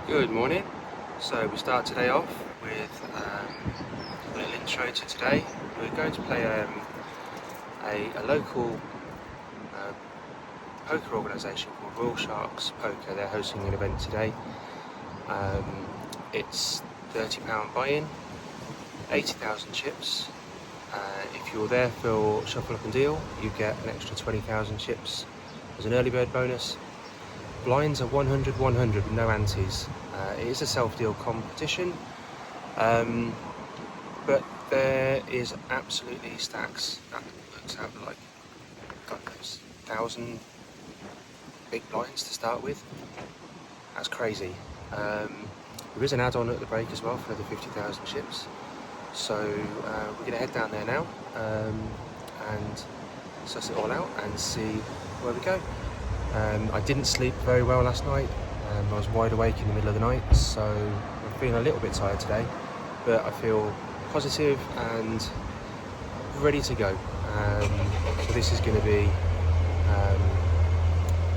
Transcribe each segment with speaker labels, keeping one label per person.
Speaker 1: Good morning. So we start today off with a little intro to today. We're going to play a local poker organisation called Royal Sharks Poker. They're hosting an event today. It's £30 buy-in, 80,000 chips. If you're there for Shuffle Up and Deal, you get an extra 20,000 chips as an early bird bonus. Blinds are 100, 100 with no antes. It is a self-deal competition, but there is absolutely stacks. That works out like, God knows, 1,000 big blinds to start with. That's crazy. There is an add-on at the break as well for the 50,000 chips. So we're going to head down there now and suss it all out and see where we go. I didn't sleep very well last night. I was wide awake in the middle of the night, so I'm feeling a little bit tired today, but I feel positive and ready to go. So this is going to be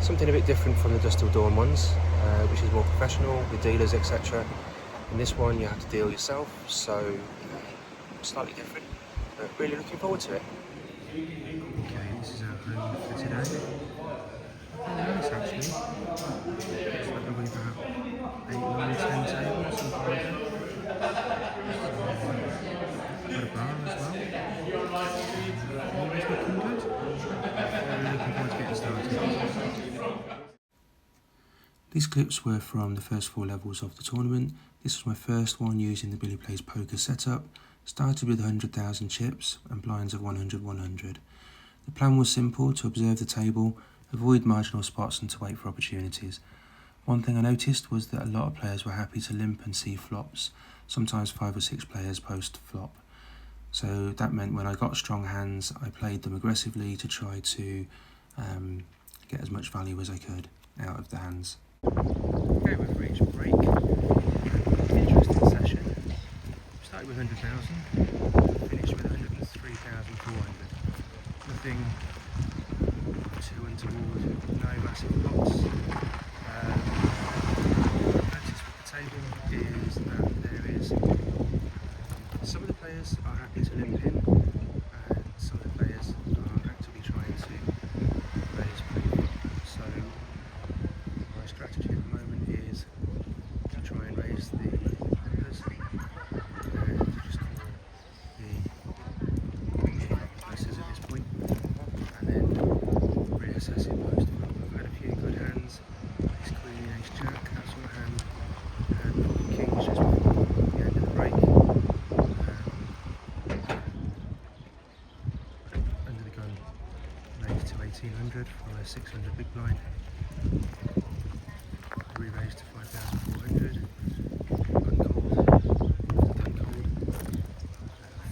Speaker 1: something a bit different from the Dust Till Dawn ones, which is more professional with dealers, etc. In this one you have to deal yourself, so slightly different, but really looking forward to it. Okay, this is our home for today. Really nice actually. It's like probably about 8, 9, 10 tables, something like that. Got a bar as well. Everything's looking good. Really looking forward to getting started. These clips were from the first 4 levels of the tournament. This was my first one using the Billy Plays Poker setup. Started with 100,000 chips and blinds of 100, 100. The plan was simple: to observe the table, avoid marginal spots and to wait for opportunities. One thing I noticed was that a lot of players were happy to limp and see flops, sometimes 5 or 6 players post flop. So that meant when I got strong hands, I played them aggressively to try to get as much value as I could out of the hands. Okay, we've reached break. Interesting session. Started with 100,000, finished with 103,400. Nothing too untoward, no massive pots. Notice with the table is that there is some of the players are happy to limp in, and some of the players are actively trying to raise pre-flop. So my strategy at the moment is to try and raise the limpers and to just call the prices at this point, and then reassess it post-flop. I've had a few good hands, ace queen, ace jack, that sort of hand, and kings just before the end of the break. Under the gun, raised to 1800 for a 600 big blind. Re-raised to 5,400. Uncalled.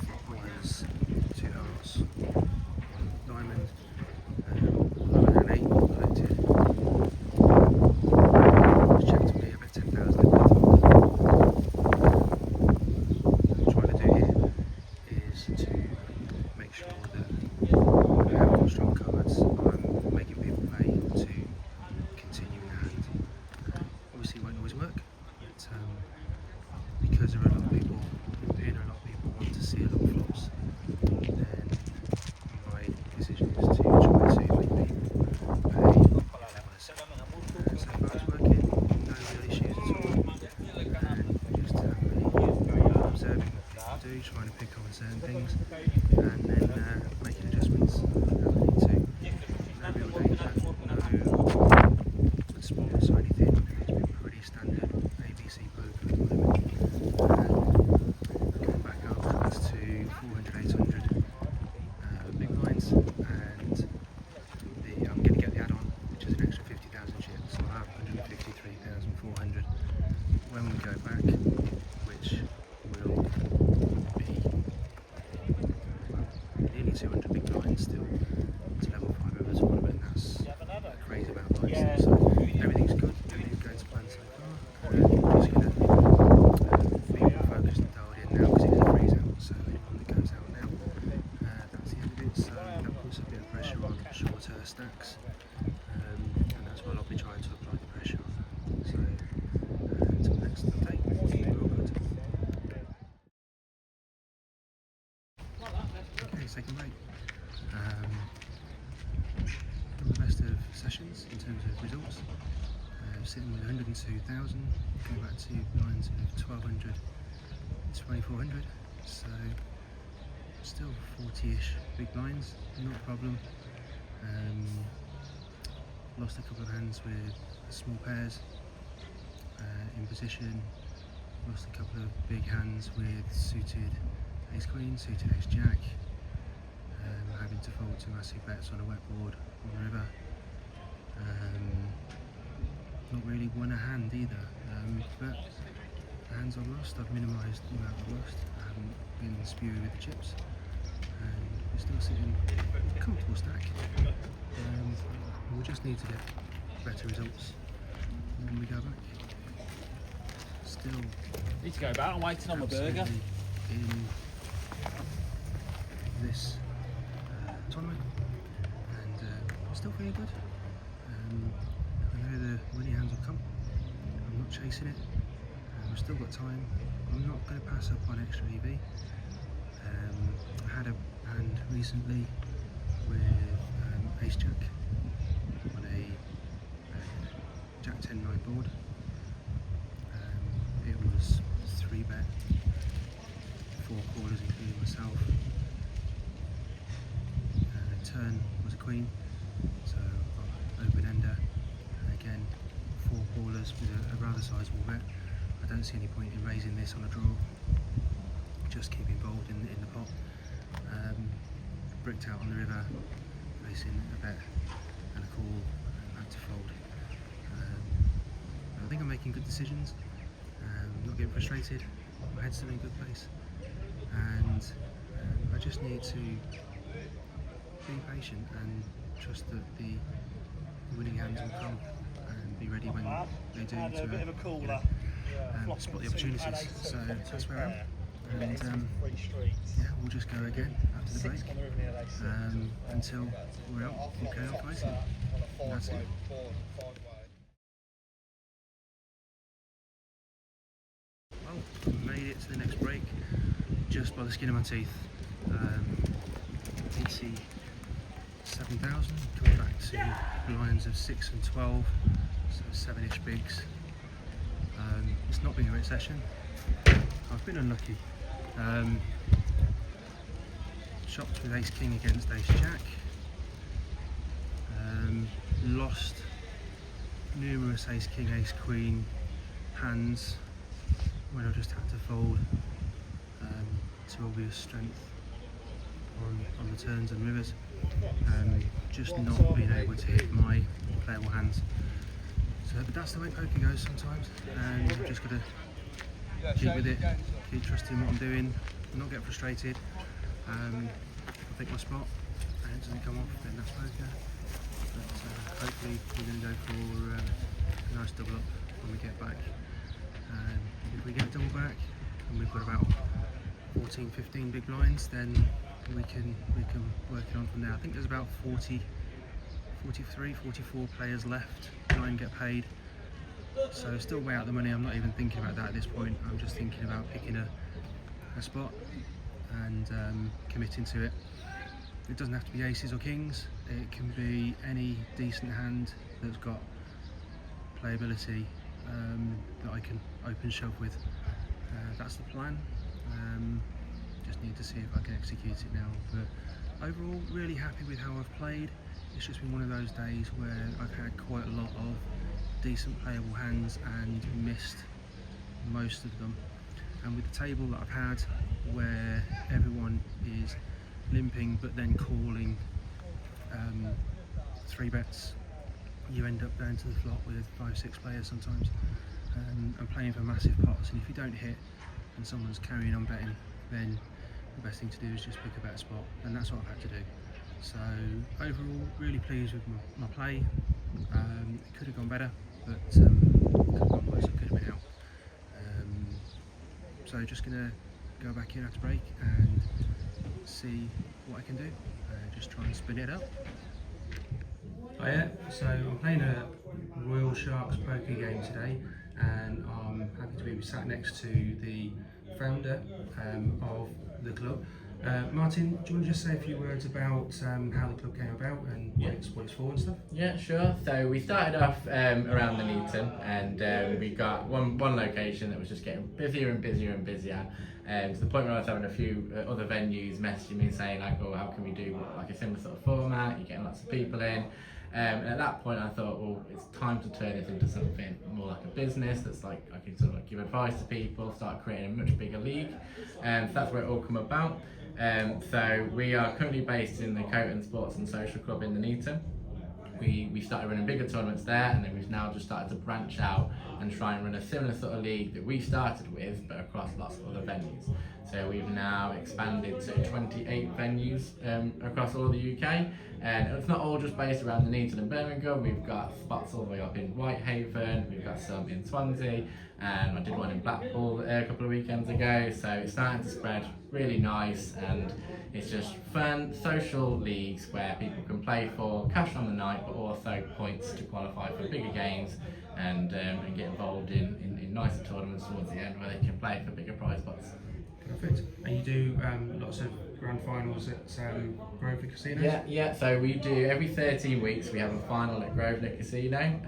Speaker 1: Flop was 2 hearts, 1 diamond, 11 and 8 collected. Checked me, I bet 10,000. What I'm trying to do here is to make sure that when I have got strong cards, I'm making people pay to continue in hand. Obviously it won't always work, but because there are a lot of people want to see a lot of flops, then my decision is to try to make people pay if they want to sell. So far it's working, no real issues at all, and just observing what people do, trying to pick up on certain things, and then making adjustments as I need to. No real danger, no spots or anything. It's been pretty standard ABC poker at the moment. Coming back up to 400, 800 big blinds, and I'm going to get the add-on, which is an extra 50,000 chips, so I'll have 153,400 when we go back, which will be nearly 200 big blinds still to level 5 over the tournament. That's a crazy amount of blinds. So everything's good, everything's going to plan so far. Just going to be more focused and dialed in now because it is a freeze out, so anyone that goes out now, that's the end of it. So that puts a bit of pressure on shorter stacks, and that's what I'll be trying to apply the pressure on. So take a break. Not the best of sessions in terms of results. Sitting with 102,000, going back to blinds of 1,200 to 2,400, so still 40-ish big blinds, not a problem. Lost a couple of hands with small pairs in position, lost a couple of big hands with suited ace queen, suited ace jack, having to fold two massive bets on a wet board on the river. Not really won a hand either, but the hands I've lost, I've minimised the amount I've lost. I haven't been spewy with the chips, and we're still sitting a comfortable stack. We just need to get better results when we go back. Still
Speaker 2: need to go back. I'm waiting on my burger.
Speaker 1: In this tournament, and still feeling good. I know the winning hands will come. I'm not chasing it. I've still got time. I'm not going to pass up on extra EV. I had a hand recently with ace jack on a jack 10-9 board. It was 3-bet, 4 callers including myself. Turn was a queen, so open ender, and again 4 callers with a rather sizable bet. I don't see any point in raising this on a draw, just keep involved in the pot. Bricked out on the river, facing a bet and a call, and had to fold. I think I'm making good decisions, not getting frustrated, my head's still in a good place, and I just need to be patient and trust that the winning hands will come, and be ready when they do to spot the opportunities. So that's where I am, and yeah, we'll just go again after the break until we're out and carry on fighting. And that's it. Well, made it to the next break just by the skin of my teeth. PC 7,000, coming back to blinds of 6 and 12, so 7-ish bigs. It's not been a great session. I've been unlucky. Shopped with ace king against ace jack. Lost numerous ace king, ace queen hands when I just had to fold to obvious strength on the turns and rivers. Just not being able to hit my playable hands. So, but that's the way poker goes sometimes, and I've just got to keep with it, keep trusting what I'm doing, not get frustrated. I'll pick my spot, and it doesn't come off, then that's poker. But hopefully we're going to go for a nice double up when we get back. And if we get a double back, and we've got about 14, 15 big blinds, then we can work it on from there. I think there's about 43, 44 players left. 9 get paid, so still way out the money. I'm not even thinking about that at this point. I'm just thinking about picking a spot and committing to it. It doesn't have to be aces or kings. It can be any decent hand that's got playability that I can open shove with. That's the plan. Just need to see if I can execute it now. But overall, really happy with how I've played. It's just been one of those days where I've had quite a lot of decent playable hands and missed most of them. And with the table that I've had, where everyone is limping but then calling 3 bets, you end up going to the flop with 5-6 players sometimes, and playing for massive pots. And if you don't hit and someone's carrying on betting, then the best thing to do is just pick a better spot, and that's what I've had to do. So overall, really pleased with my play. It could have gone better, but could have gone worse. It could have been out. So just gonna go back in after break and see what I can do. Just try and spin it up. Oh yeah, so I'm playing a Royal Sharks poker game today, and I'm happy to be sat next to the founder of the club, Martin, do you want to just say a few words about how the club came about and what it's for and stuff?
Speaker 3: Yeah, sure. So we started off around the Neaton, and we got one location that was just getting busier and busier and busier, to the point where I was having a few other venues messaging me saying like, "Oh, how can we do like a similar sort of format? You're getting lots of people in." And at that point I thought, well, it's time to turn this into something more like a business that's like I can sort of like give advice to people, start creating a much bigger league, and so that's where it all come about. So we are currently based in the Coton Sports and Social Club in the Neaton. We started running bigger tournaments there, and then we've now just started to branch out and try and run a similar sort of league that we started with, but across lots of other venues. So we've now expanded to 28 venues across all the UK, and it's not all just based around the Neaton and Birmingham. We've got spots all the way up in Whitehaven, we've got some in Swansea, and I did one in Blackpool a couple of weekends ago. So it's starting to spread really nice, and it's just fun social leagues where people can play for cash on the night, but also points to qualify for bigger games, and get involved in nicer tournaments towards the end where they can play for bigger prize pots.
Speaker 1: Perfect. And you do lots of grand finals at Grosvenor Casinos?
Speaker 3: Yeah. So we do every 13 weeks. We have a final at Grosvenor Casino.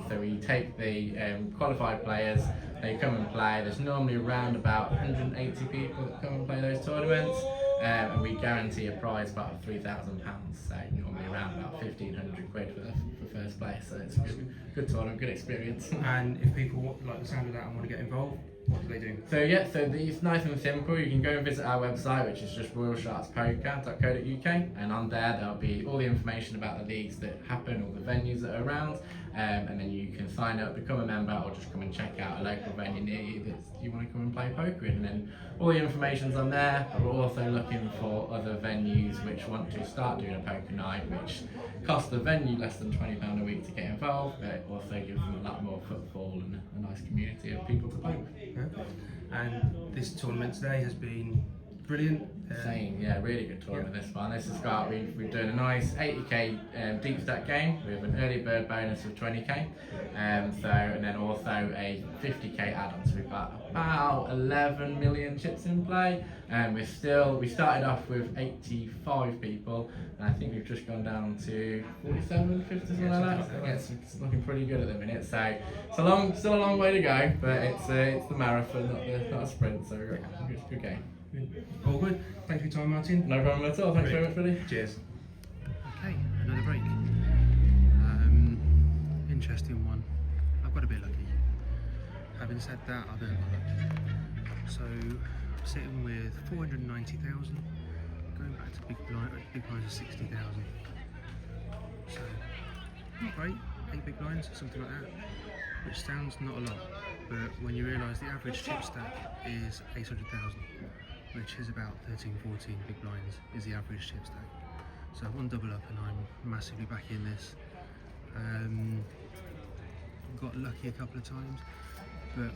Speaker 3: So we take the qualified players. They come and play. There's normally around about 180 people that come and play those tournaments, and we guarantee a prize pot of £3,000. So normally around about 1,500 quid for first place. So it's a good tournament, good experience.
Speaker 1: And if people like the sound of that and want to get involved, what do they do?
Speaker 3: So it's nice and simple. You can go and visit our website, which is just royalsharkspoker.co.uk, and on there there'll be all the information about the leagues that happen, all the venues that are around, and then you can sign up, become a member, or just come and check out a local venue near you that you want to come and play poker in. And then all the information's on there, but we're also looking for other venues which want to start doing a poker night, which costs the venue less than £20 a week to get involved, but it also gives them a lot more footfall and a nice community of people to play with.
Speaker 1: Perfect. And this tournament today has been brilliant.
Speaker 3: Same, really good tournament this one. This has got, we've done a nice 80k Deepstack game with an early bird bonus of 20k, and then also a 50k add-on. So we've got about 11 million chips in play, and we started off with 85 people, and I think we've just gone down to 47, 50, something like that. So it's looking pretty good at the minute. So it's still a long way to go, but it's the marathon, not a sprint. So we've got a good game.
Speaker 1: All good. Thanks for your time, Martin.
Speaker 3: No problem at all. Thanks very much, buddy.
Speaker 1: Cheers. Okay, another break. Interesting one. I've got a bit lucky. Having said that, I've earned my luck. So, I'm sitting with 490,000. Going back to big blinds of 60,000. So, not great. 8 big blinds, something like that. Which sounds not a lot, but when you realise the average chip stack is 800,000. Which is about 13, 14 big blinds is the average chip stack. So one double up and I'm massively back in this. Got lucky a couple of times, but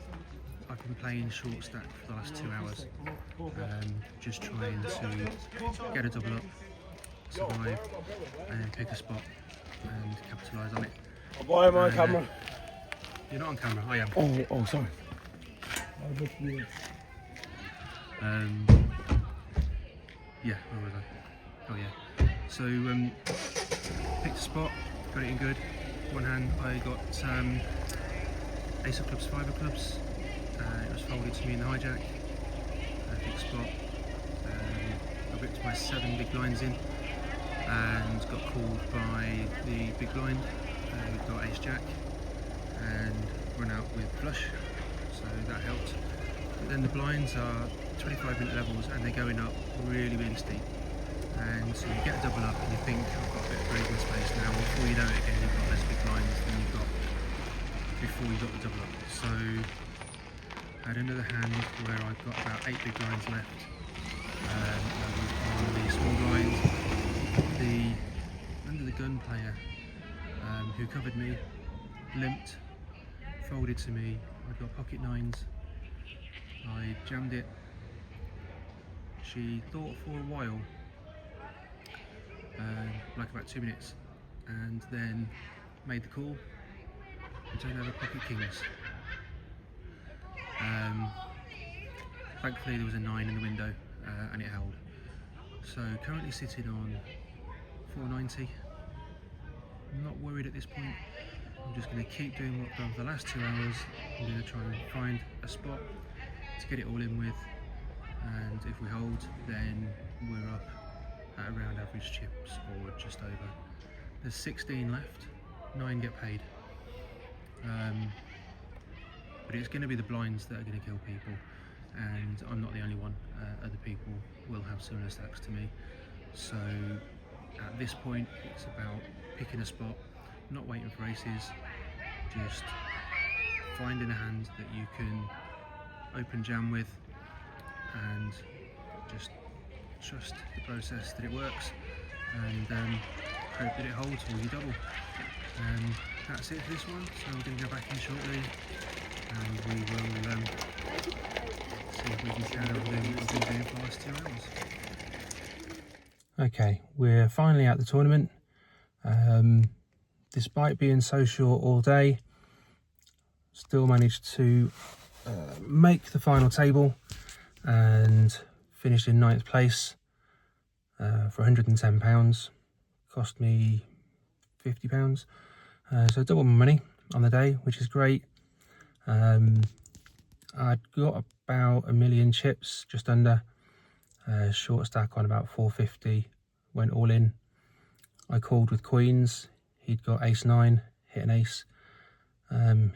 Speaker 1: I've been playing short stack for the last 2 hours. Just trying to get a double up, survive, and then pick a spot and capitalise on it.
Speaker 4: Why am I on camera?
Speaker 1: You're not on camera, I am.
Speaker 4: Oh, sorry.
Speaker 1: Yeah, where was I? Oh yeah. So picked a spot, got it in good. One hand I got ace of clubs, 5 of clubs. It was folded to me in the hijack. Big spot. I ripped my 7 big blinds in and got called by the big blind. Got ace jack and run out with flush, so that helped. But then the blinds are 25-minute levels and they're going up really steep, and so you get a double up and you think, I've got a bit of breathing space now. Before you know it again, you've got less big blinds than you've got before you got the double up. So I had another hand where I've got about 8 big blinds left. On the small blinds, the under the gun player who covered me limped, folded to me. I've got pocket 9s. I jammed it. She thought for a while, like about 2 minutes, and then made the call and turned over pocket kings. Thankfully there was a 9 in the window and it held. So currently sitting on 490. I'm not worried at this point. I'm just going to keep doing what I've done for the last 2 hours. I'm going to try and find a spot to get it all in with, and if we hold, then we're up at around average chips or just over. There's 16 left, 9 get paid. But it's going to be the blinds that are going to kill people, and I'm not the only one. Other people will have similar stacks to me. So at this point, it's about picking a spot, not waiting for aces, just finding a hand that you can open jam with, and just trust the process that it works, and hope that it holds or you double. That's it for this one, so we're going to go back in shortly and we will see if we can carry on doing what we've been doing for the last 2 hours. Okay, we're finally at the tournament. Despite being so short all day, still managed to make the final table and finished in 9th place for £110. Cost me £50, so double my money on the day, which is great. I'd got about 1 million chips, just under. Short stack on about 450, went all in. I called with queens, he'd got ace-9, hit an ace.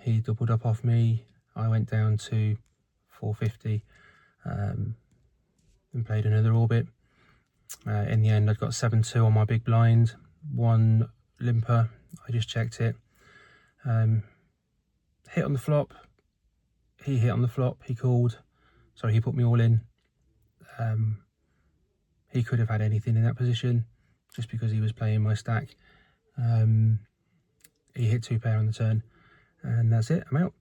Speaker 1: He doubled up off me, I went down to 450 and played another orbit. In the end, I'd got 7-2 on my big blind, one limper. I just checked it. Hit on the flop. He hit on the flop. He called. Sorry, he put me all in. He could have had anything in that position just because he was playing my stack. He hit 2 pair on the turn, and that's it. I'm out.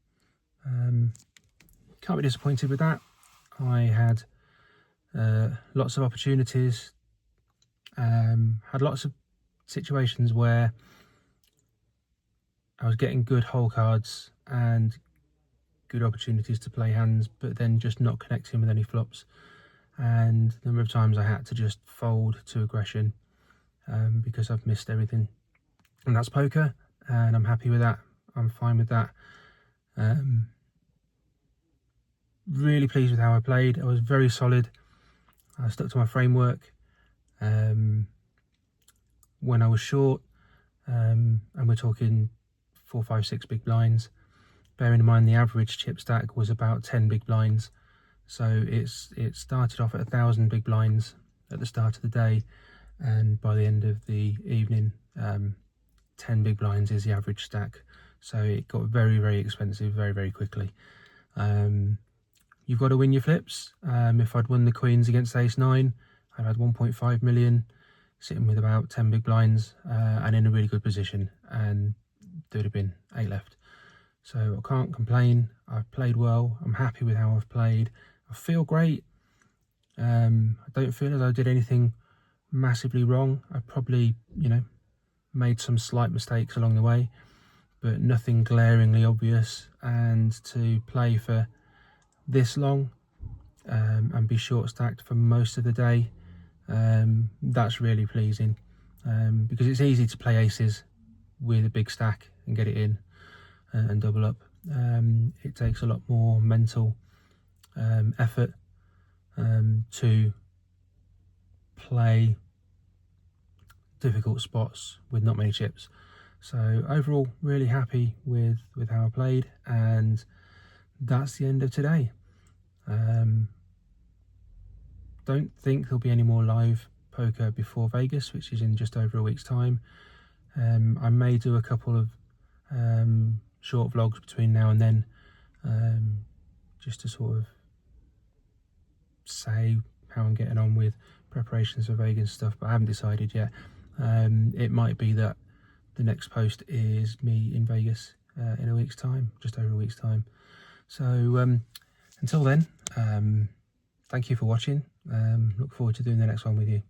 Speaker 1: Can't be disappointed with that. I had lots of opportunities. Had lots of situations where I was getting good hole cards and good opportunities to play hands, but then just not connecting with any flops. And the number of times I had to just fold to aggression because I've missed everything. And that's poker, and I'm happy with that. I'm fine with that. Really pleased with how I played. I was very solid. I stuck to my framework. When I was short, and we're talking 4, 5, 6 big blinds, bearing in mind the average chip stack was about 10 big blinds. So it started off at 1,000 big blinds at the start of the day, and by the end of the evening, 10 big blinds is the average stack. So it got very, very expensive very, very quickly. You've got to win your flips. If I'd won the queens against ace-9, I'd had 1.5 million, sitting with about 10 big blinds and in a really good position, and there would have been 8 left. So I can't complain. I've played well. I'm happy with how I've played. I feel great. I don't feel as I did anything massively wrong. I probably, made some slight mistakes along the way, but nothing glaringly obvious. And to play for this long and be short stacked for most of the day, that's really pleasing, because it's easy to play aces with a big stack and get it in and double up. It takes a lot more mental effort to play difficult spots with not many chips. So overall, really happy with how I played, and that's the end of today. Don't think there'll be any more live poker before Vegas, which is in just over a week's time. I may do a couple of short vlogs between now and then, just to sort of say how I'm getting on with preparations for Vegas stuff, but I haven't decided yet. It might be that the next post is me in Vegas in a week's time, just over a week's time. So until then, thank you for watching. Look forward to doing the next one with you.